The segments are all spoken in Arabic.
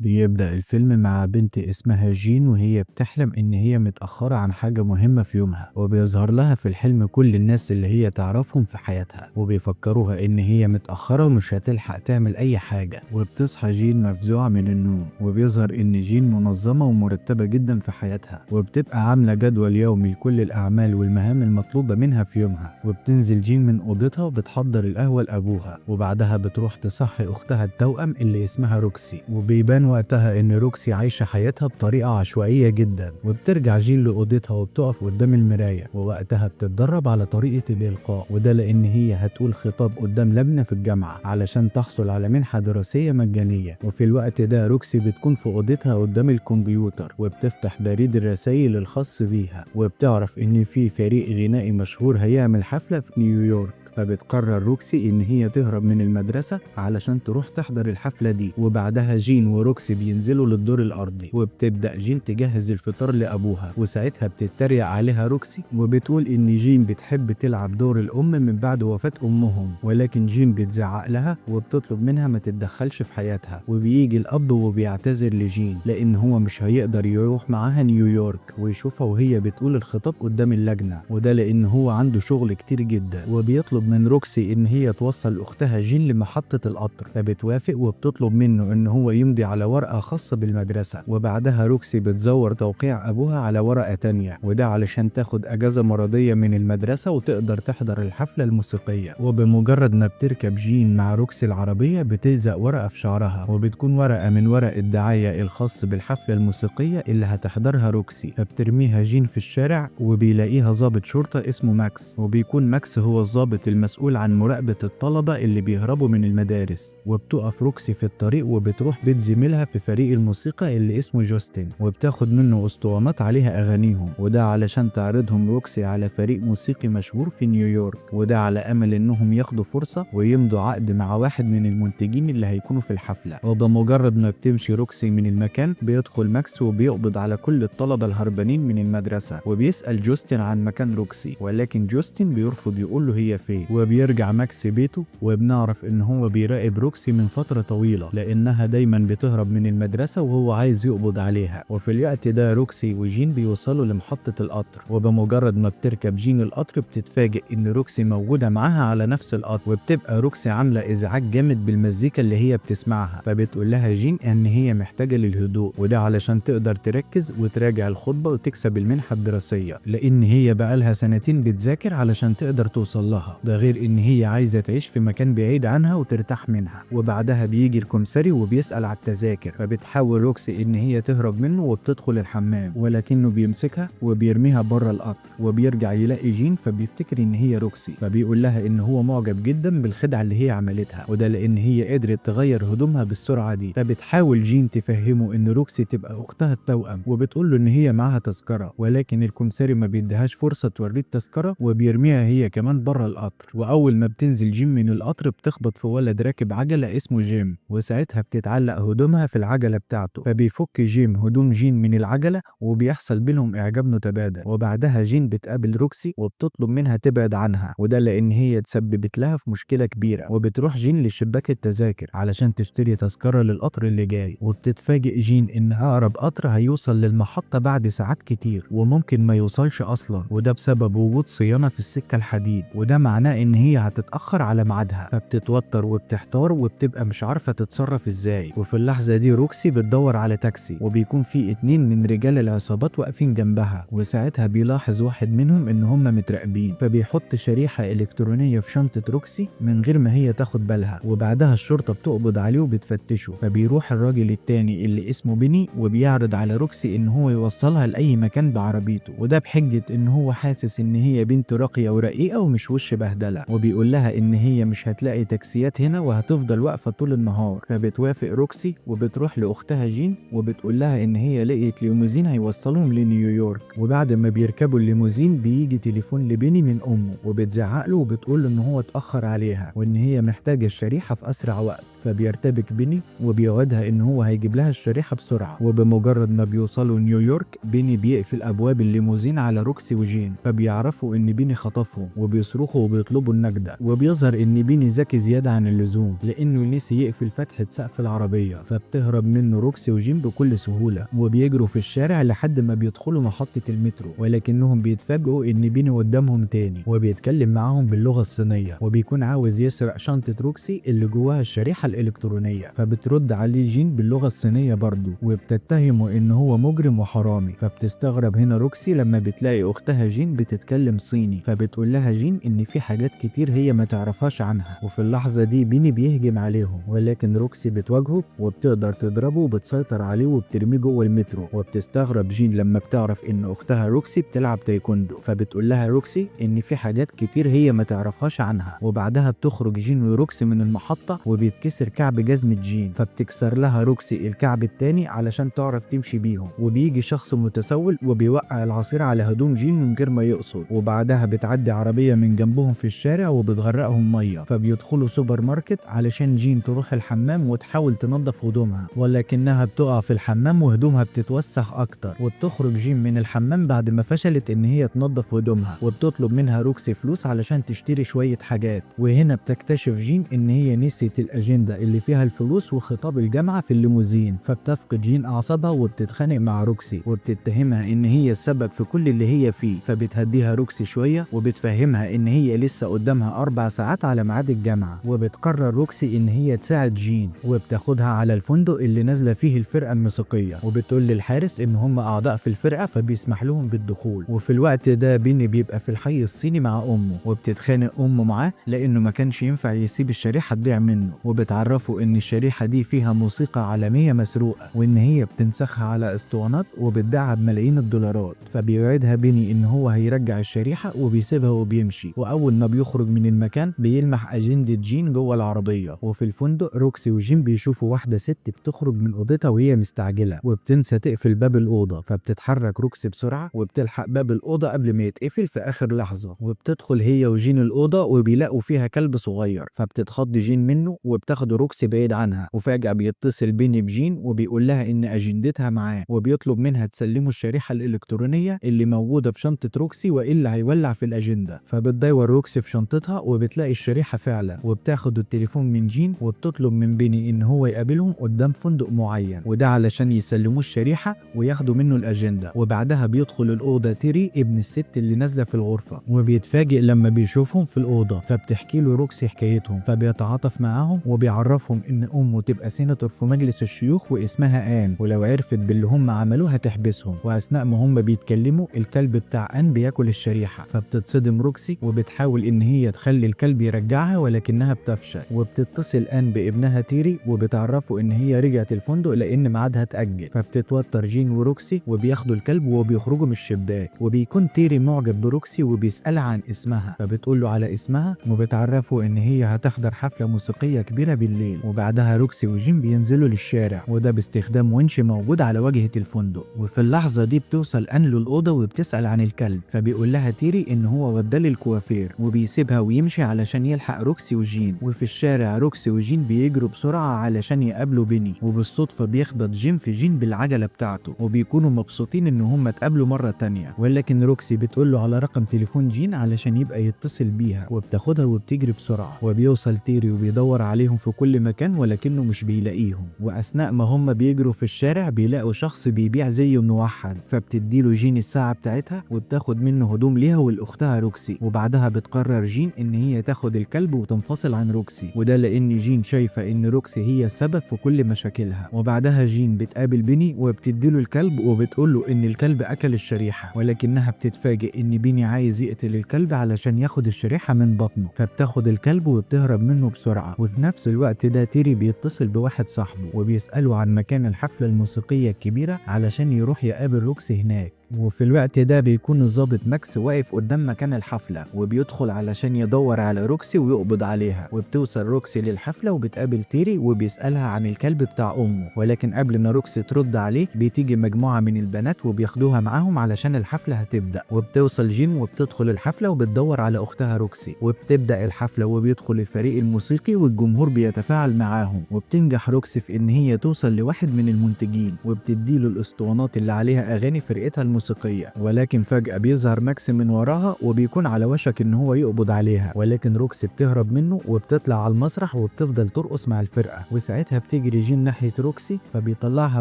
بيبدأ الفيلم مع بنت اسمها جين وهي بتحلم إن هي متأخرة عن حاجة مهمة في يومها، وبيظهر لها في الحلم كل الناس اللي هي تعرفهم في حياتها وبيفكروها إن هي متأخرة ومش هتلحق تعمل أي حاجة. وبتصحى جين مفزوعة من النوم، وبيظهر إن جين منظمة ومرتبة جدا في حياتها، وبتبقى عاملة جدول يومي لكل الأعمال والمهام المطلوبة منها في يومها. وبتنزل جين من أوضتها وبتحضر القهوة لأبوها، وبعدها بتروح تصحي أختها التوأم اللي اسمها روكسي. وبيبان وقتها إن روكسي عايشة حياتها بطريقة عشوائية جدا. وبترجع جين لأوضتها وبتقف قدام المراية، ووقتها بتتدرب على طريقة الإلقاء، وده لأن هي هتقول خطاب قدام لجنة في الجامعة علشان تحصل على منحة دراسية مجانية. وفي الوقت ده روكسي بتكون في أوضتها قدام الكمبيوتر، وبتفتح بريد الرسائل الخاص بيها، وبتعرف إن في فريق غنائي مشهور هيعمل حفلة في نيويورك. فبتقرر روكسي إن هي تهرب من المدرسة علشان تروح تحضر الحفلة دي. وبعدها جين وروكسي بينزلوا للدور الأرضي، وبتبدأ جين تجهز الفطار لأبوها. وساعتها بتتريق عليها روكسي وبتقول إن جين بتحب تلعب دور الأم من بعد وفاة أمهم، ولكن جين بتزعق لها وبتطلب منها ما تتدخلش في حياتها. وبيجي الأب وبيعتذر لجين لأن هو مش هيقدر يروح معاها نيويورك ويشوفها وهي بتقول الخطاب قدام اللجنة، وده لأن هو عنده شغل كتير جدا. وبيطلب من روكسي إن هي توصل أختها جين لمحطة القطر، فبتوافق وبتطلب منه إن هو يمضي على ورقة خاصة بالمدرسة. وبعدها روكسي بتزور توقيع أبوها على ورقة تانية، وده علشان تاخد أجازة مرضية من المدرسة وتقدر تحضر الحفلة الموسيقية. وبمجرد ما بتركب جين مع روكسي العربية بتلزق ورقة في شعرها، وبتكون ورقة من ورق الدعاية الخاص بالحفلة الموسيقية اللي هتحضرها روكسي. فبترميها جين في الشارع، وبيلاقيها ضابط شرطة اسمه ماكس، وبيكون ماكس هو الضابط المسؤول عن مراقبة الطلبة اللي بيهربوا من المدارس. وبتقف روكسي في الطريق وبتروح بيت زميلها في فريق الموسيقى اللي اسمه جوستن، وبتاخد منه اسطوانات عليها اغانيهم، وده علشان تعرضهم روكسي على فريق موسيقي مشهور في نيويورك، وده على امل انهم ياخدوا فرصة ويمضوا عقد مع واحد من المنتجين اللي هيكونوا في الحفلة. وبمجرد ما بتمشي روكسي من المكان بيدخل ماكس وبيقبض على كل الطلبة الهربانين من المدرسة، وبيسأل جوستن عن مكان روكسي، ولكن جوستن بيرفض يقول له هي فين. وبيرجع ماكس بيته، وبنعرف ان هو بيراقب روكسي من فترة طويلة لانها دايما بتهرب من المدرسة وهو عايز يقبض عليها. وفي الوقت ده روكسي وجين بيوصلوا لمحطة القطر، وبمجرد ما بتركب جين القطر بتتفاجئ ان روكسي موجودة معاها على نفس القطر. وبتبقى روكسي عاملة ازعاج جامد بالمزيكا اللي هي بتسمعها، فبتقول لها جين ان هي محتاجة للهدوء، وده علشان تقدر تركز وتراجع الخطبة وتكسب المنحة الدراسية، لان هي بقالها سنتين بتذاكر علشان تقدر توصل لها. ده غير ان هي عايزة تعيش في مكان بعيد عنها وترتاح منها. وبعدها بيجي الكمساري وبيسأل على التذاكر، فبتحاول روكسي ان هي تهرب منه وبتدخل الحمام، ولكنه بيمسكها وبيرميها بره القطر. وبيرجع يلاقي جين فبيفتكر ان هي روكسي، فبيقول لها ان هو معجب جدا بالخدعة اللي هي عملتها، وده لان هي قدرت تغير هدومها بالسرعة دي. فبتحاول جين تفهمه ان روكسي تبقى اختها التوأم، وبتقول له ان هي معاها تذكرة، ولكن الكمساري ما بيديهاش فرصة توريه التذكرة وبيرميها هي كمان بره القطر. واول ما بتنزل جيم من القطر بتخبط في ولد راكب عجلة اسمه جيم، وساعتها بتتعلق هدومها في العجلة بتاعته. فبيفك جيم هدوم جين من العجلة وبيحصل بينهم اعجاب متبادل. وبعدها جين بتقابل روكسي وبتطلب منها تبعد عنها، وده لان هي تسببت لها في مشكلة كبيرة. وبتروح جين لشباك التذاكر علشان تشتري تذكرة للقطر اللي جاي، وبتتفاجئ جين ان اقرب قطر هيوصل للمحطة بعد ساعات كتير وممكن ما يوصلش اصلا، وده بسبب وجود صيانة في السكة الحديد، وده معناه ان هي هتتأخر على ميعادها. فبتتوتر وبتحتار وبتبقى مش عارفة تتصرف ازاي. وفي اللحظة دي روكسي بتدور على تاكسي، وبيكون في 2 من رجال العصابات واقفين جنبها، وساعتها بيلاحظ واحد منهم ان هم متراقبين، فبيحط شريحة الكترونية في شنطة روكسي من غير ما هي تاخد بالها. وبعدها الشرطة بتقبض عليه وبتفتشه. فبيروح الراجل التاني اللي اسمه بيني وبيعرض على روكسي ان هو يوصلها لأي مكان بعربيته، وده بحجة ان هو حاسس ان هي بنت راقية ورقيقة ومش وش بهدلة. وبيقول لها ان هي مش هتلاقي تاكسيات هنا وهتفضل واقفة طول النهار. فبتوافق روكسي وبتروح لاختها جين وبتقول لها ان هي لقيت ليموزين هيوصلهم لنيويورك. وبعد ما بيركبوا الليموزين بيجي تليفون لبيني من امه، وبتزعق له وبتقول له ان هو اتأخر عليها وان هي محتاجة الشريحة في اسرع وقت. فبيرتبك بيني وبيوعدها ان هو هيجيب لها الشريحة بسرعة. وبمجرد ما بيوصلوا نيويورك بيني بيقفل ابواب الليموزين على روكسي وجين، فبيعرفوا ان بيني خطفهم وبيصرخوا وبيطلبوا بيطلبوا النجدة. وبيظهر ان بيني ذكي زيادة عن اللزوم لانه نسي يقفل فتحة سقف العربية، فبتهرب منه روكسي وجين بكل سهولة وبيجروا في الشارع لحد ما بيدخلوا محطة المترو، ولكنهم بيتفاجئوا ان بيني قدامهم تاني وبيتكلم معاهم باللغة الصينية وبيكون عاوز يسرق شنطة روكسي اللي جواها الشريحة الإلكترونية. فبترد عليه جين باللغة الصينية برضه وبتتهمه ان هو مجرم وحرامي. فبتستغرب هنا روكسي لما بتلاقي اختها جين بتتكلم صيني، فبتقول لها جين ان في حاجات كتير هي ما تعرفهاش عنها. وفي اللحظة دي بيني بيهجم عليهم ولكن روكسي بتواجهه وبتقدر تضربه وبتسيطر عليه وبترميه جوه المترو. وبتستغرب جين لما بتعرف ان اختها روكسي بتلعب تايكوندو، فبتقول لها روكسي ان في حاجات كتير هي ما تعرفهاش عنها. وبعدها بتخرج جين وروكسي من المحطة وبيتكسر كعب جزمة جين، فبتكسر لها روكسي الكعب التاني علشان تعرف تمشي بيهم. وبيجي شخص متسول وبيوقع العصير على هدوم جين من غير ما يقصد. وبعدها بتعدي عربية من جنبهم في الشارع وبتغرقهم مية، فبيدخلوا سوبر ماركت علشان جين تروح الحمام وتحاول تنظف هدومها، ولكنها بتقع في الحمام وهدومها بتتوسخ اكتر. وبتخرج جين من الحمام بعد ما فشلت ان هي تنظف هدومها وبتطلب منها روكسي فلوس علشان تشتري شوية حاجات. وهنا بتكتشف جين ان هي نسيت الاجندة اللي فيها الفلوس وخطاب الجامعة في الليموزين، فبتفقد جين اعصابها وبتتخانق مع روكسي وبتتهمها ان هي السبب في كل اللي هي فيه. فبتهديها روكسي شوية وبتفهمها ان هي لسه قدامها 4 ساعات على ميعاد الجامعة. وبتقرر روكسي ان هي تساعد جين وبتاخدها على الفندق اللي نازلة فيه الفرقة الموسيقية وبتقول للحارس ان هم اعضاء في الفرقة فبيسمح لهم بالدخول. وفي الوقت ده بيني بيبقى في الحي الصيني مع امه وبتتخانق امه معاه لانه ما كانش ينفع يسيب الشريحة تضيع منه. وبتعرفه ان الشريحة دي فيها موسيقى عالمية مسروقة وان هي بتنسخها على اسطوانات وبتباعها بملايين الدولارات. فبيوعدها بيني ان هو هيرجع الشريحة وبيسيبها وبيمشي. واول ما بيخرج من المكان بيلمح اجندة جين جوه العربية. وفي الفندق روكسي وجين بيشوفوا واحدة ست بتخرج من اوضتها وهي مستعجلة وبتنسى تقفل باب الأوضة، فبتتحرك روكسي بسرعة وبتلحق باب الأوضة قبل ما يتقفل في آخر لحظة. وبتدخل هي وجين الأوضة وبيلاقوا فيها كلب صغير، فبتتخض جين منه وبتاخده روكسي بعيد عنها. وفجأة بيتصل بيني بجين وبيقول لها إن أجندتها معاه وبيطلب منها تسلمه الشريحة الإلكترونية اللي موجودة في شنطة روكسي وإلا هيولع في الأجندة. فبتدور روكسي في شنطتها وبتلاقي الشريحة فعلا وبتاخد التليفون من جين وبتطلب من بيني إن هو يقابلهم قدام فندق معين وده علشان يسلموه الشريحة وياخدوا منه الأجندة. وبعدها بيدخل الأوضة تيري ابن الست اللي نازلة في الغرفة وبيتفاجئ لما بيشوفهم في الأوضة، فبتحكي له روكسي حكايتهم فبيتعاطف معاهم وبيعرفهم إن أمه تبقى سيناتور في مجلس الشيوخ واسمها آن، ولو عرفت باللي هم عملوه هتحبسهم. وأثناء ما هم بيتكلموا الكلب بتاع آن بياكل الشريحة، فبتتصدم روكسي وبتحاول إن هي تخلي الكلب يرجعها ولكنها بتفشل. وبتتصل آن بابنها تيري وبتعرفه إن هي رجعت الفندق لأن ميعادها اتأجل. فبتتوتر جين وروكسي وبياخدوا الكلب وبيخرجوا من الشباك. وبيكون تيري معجب بروكسي وبيسألها عن اسمها فبتقول له على اسمها وبتعرفه ان هي هتحضر حفلة موسيقية كبيرة بالليل. وبعدها روكسي وجين بينزلوا للشارع وده باستخدام ونش موجود على واجهة الفندق. وفي اللحظة دي بتوصل آن للأوضة وبتسأل عن الكلب فبيقول لها تيري ان هو وداه للكوافير وبيسيبها ويمشي علشان يلحق روكسي وجين. وفي الشارع روكسي وجين بيجروا بسرعة علشان يقابلوا بيني وبالصدفة بيخبط جين في جين بالعجلة بتاعته وبيكونوا مبسوطين ان هم اتقابلوا مرة تانية. ولكن روكسي بتقول له على رقم تليفون جين علشان يبقى يتصل بيها وبتاخدها وبتجري بسرعة. وبيوصل تيري وبيدور عليهم في كل مكان ولكنه مش بيلاقيهم. واثناء ما هم بيجروا في الشارع بيلاقوا شخص بيبيع زي موحد فبتديله جين الساعة بتاعتها وبتاخد منه هدوم ليها ولاختها روكسي. وبعدها بتقرر جين ان هي تاخد الكلب وتنفصل عن روكسي وده لان جين شايفة ان روكسي هي السبب في كل مشاكلها. وبعدها جين بتقابل بيني وبتديله الكلب وبتقوله ان الكلب اكل الشريحة ولكنها بتتفاجئ ان بيني عايز يقتل الكلب علشان ياخد الشريحة من بطنه فبتاخد الكلب وبتهرب منه بسرعة. وفي نفس الوقت ده تيري بيتصل بواحد صاحبه وبيسأله عن مكان الحفلة الموسيقية الكبيرة علشان يروح يقابل روكسي هناك. وفي الوقت ده بيكون الضابط ماكس واقف قدام مكان الحفلة وبيدخل علشان يدور على روكسي ويقبض عليها. وبتوصل روكسي للحفلة وبتقابل تيري وبيسألها عن الكلب بتاع أمه ولكن قبل ما روكسي ترد عليه بتيجي مجموعة من البنات وبياخدوها معاهم علشان الحفلة هتبدأ. وبتوصل جين وبتدخل الحفلة وبتدور على أختها روكسي وبتبدأ الحفلة وبيدخل الفريق الموسيقي والجمهور بيتفاعل معاهم. وبتنجح روكسي في إن هي توصل لواحد من المنتجين وبتديله الأسطوانات اللي عليها أغاني فرقتها الموسيقية موسيقية، ولكن فجأة بيظهر ماكس من وراها وبيكون على وشك ان هو يقبض عليها، ولكن روكسي بتهرب منه وبتطلع على المسرح وبتفضل ترقص مع الفرقة. وساعتها بتجري جين ناحية روكسي فبيطلعها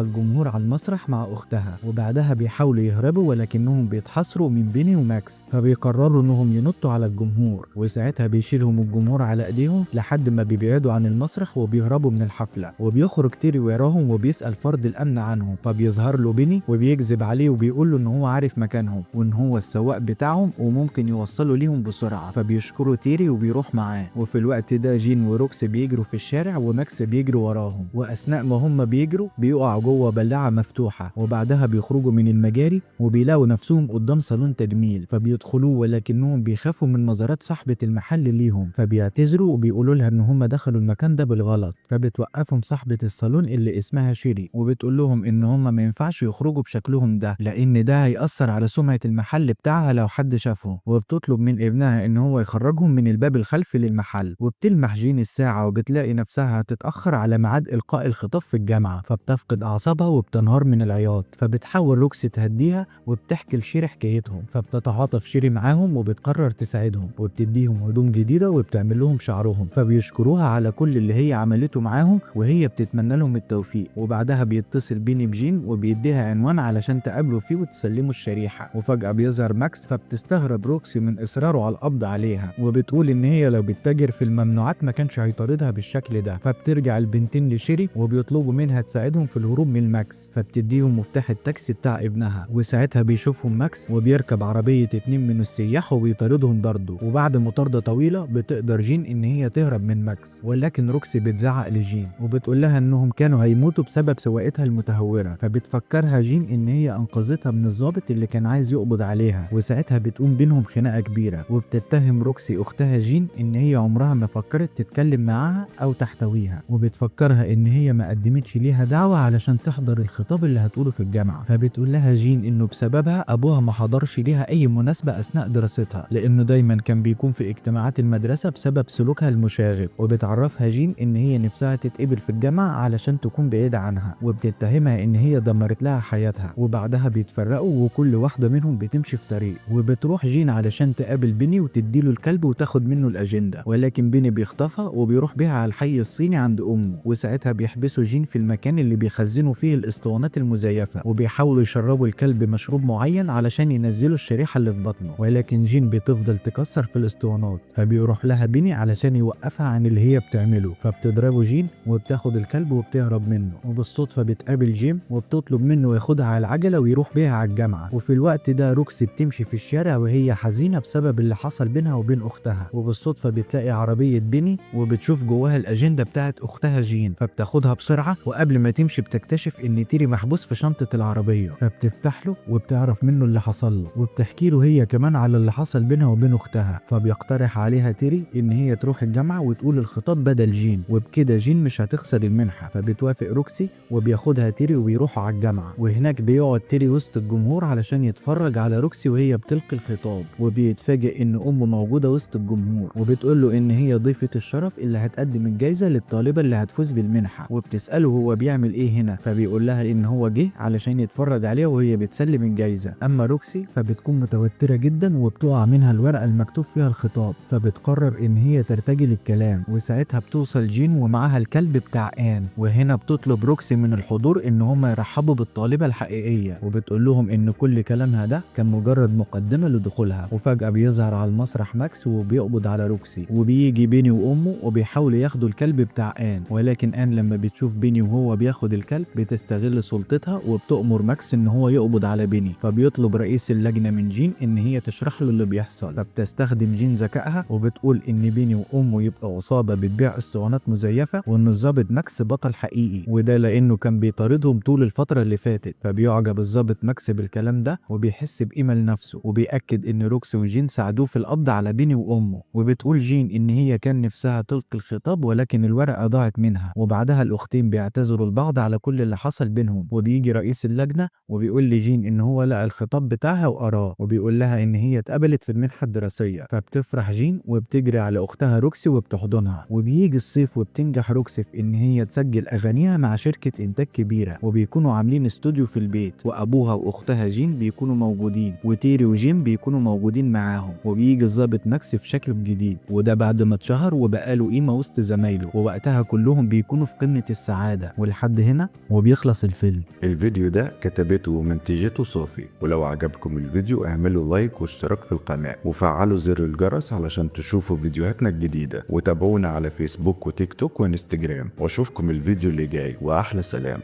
الجمهور على المسرح مع اختها، وبعدها بيحاولوا يهربوا ولكنهم بيتحاصروا من بيني وماكس، فبيقرروا انهم ينطوا على الجمهور. وساعتها بيشيلهم الجمهور على ايديهم لحد ما بيبعدوا عن المسرح وبيهربوا من الحفلة. وبيخرج تيري وراهم وبيسأل فرد الامن عنهم، فبيظهر له بيني وبيكذب عليه وبيقول له ان هو عارف مكانهم وان هو السواق بتاعهم وممكن يوصله ليهم بسرعة. فبيشكروا تيري وبيروح معاه. وفي الوقت ده جين وروكس بيجروا في الشارع وماكس بيجري وراهم، واثناء ما هم بيجروا بيقعوا جوه بلاعة مفتوحة، وبعدها بيخرجوا من المجاري وبيلاقوا نفسهم قدام صالون تجميل، فبيدخلوه ولكنهم بيخافوا من نظرات صاحبة المحل ليهم، فبيعتذروا وبيقولوا لها ان هم دخلوا المكان ده بالغلط. فبتوقفهم صاحبة الصالون اللي اسمها شيري وبتقول لهم ان هم ما ينفعش يخرجوا بشكلهم ده لان ده هيأثر على سمعة المحل بتاعها لو حد شافهم. وبتطلب من ابنها ان هو يخرجهم من الباب الخلفي للمحل. وبتلمح جين الساعة وبتلاقي نفسها هتتأخر على ميعاد إلقاء الخطاب في الجامعة، فبتفقد أعصابها وبتنهار من العياط. فبتحاول روكسي تهديها وبتحكي لشيري حكايتهم، فبتتعاطف شيري معاهم وبتقرر تساعدهم وبتديهم هدوم جديدة وبتعمل لهم شعرهم، فبيشكروها على كل اللي هي عملته معاهم وهي بتتمنى لهم التوفيق. وبعدها بيتصل بيني بجين وبيديها عنوان علشان تقابلوا فيه وتسلموا الشريحة. وفجأة بيظهر ماكس فبتستغرب روكسي من إصراره على القبض عليها، وبتقول إن هي لو بتتاجر في الممنوعات ما كانش هيطاردها بالشكل ده. فبترجع البنتين لشيري وبيطلبوا منها تساعدهم في الهروب من ماكس، فبتديهم مفتاح التاكسي بتاع ابنها. وساعتها بيشوفهم ماكس وبيركب عربية 2 من السياح وبيطاردهم برضه. وبعد مطاردة طويلة بتقدر جين إن هي تهرب من ماكس، ولكن روكسي بتزعق لجين وبتقول لها إنهم كانوا هيموتوا بسبب سواقتها المتهورة. فبتفكرها جين إن هي أنقذتها من الضابط اللي كان عايز يقبض عليها. وساعتها بتقوم بينهم خناقة كبيرة، وبتتهم روكسي أختها جين إن هي عمرها ما فكرت تتكلم معاها أو تحتويها، وبتفكرها إن هي ما قدمتش ليها دعوة علشان تحضر الخطاب اللي هتقوله في الجامعة. فبتقول لها جين إنه بسببها أبوها ما حضرش ليها أي مناسبة أثناء دراستها لأنه دايما كان بيكون في اجتماعات المدرسة بسبب سلوكها المشاغب. وبتعرفها جين إن هي نفسها تتقبل في الجامعة علشان تكون بعيدة عنها، وبتتهمها إن هي دمرت لها حياتها. وبعدها بيتفرقوا وكل واحدة منهم بتمشي في طريق. وبتروح جين علشان تقابل بيني وتديله الكلب وتاخد منه الأجندة، ولكن بيني بيخطفها وبيروح بيها على الحي الصيني عند أمه. وساعتها بيحبسوا جين في المكان اللي بيخزنوا فيه الاسطوانات المزيفة، وبيحاولوا يشربوا الكلب مشروب معين علشان ينزلوا الشريحة اللي في بطنه، ولكن جين بتفضل تكسر في الاسطوانات. فبيروح لها بيني علشان يوقفها عن اللي هي بتعمله، فبتضربه جين وبتاخد الكلب وبتهرب منه. وبالصدفة بتقابل جيم وبتطلب منه ياخدها على العجلة ويروح بيها على الجامعة. وفي الوقت ده روكسي بتمشي في الشارع وهي حزينة بسبب اللي حصل بينها وبين أختها. وبالصدفة بتلاقي عربية بيني وبتشوف جواها الأجندة بتاعت أختها جين، فبتاخدها بسرعة. وقبل ما تمشي بتكتشف إن تيري محبوس في شنطة العربية، فبتفتح له وبتعرف منه اللي حصل له، وبتحكي له هي كمان على اللي حصل بينها وبين أختها. فبيقترح عليها تيري إن هي تروح الجامعة وتقول الخطاب بدل جين، وبكده جين مش هتخسر المنحة. فبتوافق روكسي وبياخدها تيري وبيروحوا على الجامعة. وهناك بيقعد تيري وسط الجمهور علشان يتفرج على روكسي وهي بتلقي الخطاب، وبيتفاجئ إن أمه موجودة وسط الجمهور وبتقول له إن هي ضيفة الشرف اللي هتقدم الجايزة للطالبة اللي هتفوز بالمنحة. وبتسأله هو بيعمل إيه هنا، فبيقول لها إن هو جه علشان يتفرج عليها وهي بتسلم الجايزة. أما روكسي فبتكون متوترة جدا وبتقع منها الورقة المكتوب فيها الخطاب، فبتقرر إن هي ترتجل الكلام. وساعتها بتوصل جين ومعاها الكلب بتاع آن، وهنا بتطلب روكسي من الحضور إن هم يرحبوا بالطالبة الحقيقية، وبتقول لهم إن كل كلامها ده كان مجرد مقدمة لدخولها. وفجأة بيظهر على المسرح ماكس وبيقبض على روكسي، وبيجي بيني وأمه وبيحاولوا ياخدوا الكلب بتاع آن. ولكن آن لما بتشوف بيني وهو بياخد الكلب بتستغل سلطتها وبتأمر ماكس إن هو يقبض على بيني. فبيطلب رئيس اللجنة من جين إن هي تشرح له اللي بيحصل، فبتستخدم جين ذكائها وبتقول إن بيني وأمه يبقى عصابة بتبيع اسطوانات مزيفة، وإن الضابط ماكس بطل حقيقي، وده لأنه كان بيطاردهم طول الفترة اللي فاتت. فبيعجب الضابط ماكس بالكلام ده وبيحس بقيمة لنفسه، وبيأكد إن روكسي وجين ساعدوه في القبض على بيني وأمه. وبتقول جين إن هي كان نفسها تلقي الخطاب ولكن الورقة ضاعت منها. وبعدها الأختين بيعتذروا لبعض على كل اللي حصل بينهم. وبيجي رئيس اللجنة وبيقول لجين إن هو لقى الخطاب بتاعها وقراه، وبيقول لها إن هي اتقبلت في المنحة الدراسية. فبتفرح جين وبتجري على أختها روكسي وبتحضنها. وبيجي الصيف وبتنجح روكسي في إن هي تسجل أغانيها مع شركة إنتاج كبيرة، وبيكونوا عاملين استوديو في البيت، وأبوها وأختها واختها جين بيكونوا موجودين، وتيري وجيم بيكونوا موجودين معاهم، وبيجي الضابط ماكس في شكل جديد، وده بعد ما اتشهر وبقى له قيمة وسط زمايله، ووقتها كلهم بيكونوا في قمة السعادة. ولحد هنا وبيخلص الفيلم. الفيديو ده كتبته ومنتجته صوفي، ولو عجبكم الفيديو اعملوا لايك واشتراك في القناة وفعلوا زر الجرس علشان تشوفوا فيديوهاتنا الجديدة، وتابعونا على فيسبوك وتيك توك وانستجرام، واشوفكم الفيديو اللي جاي، واحلى سلام.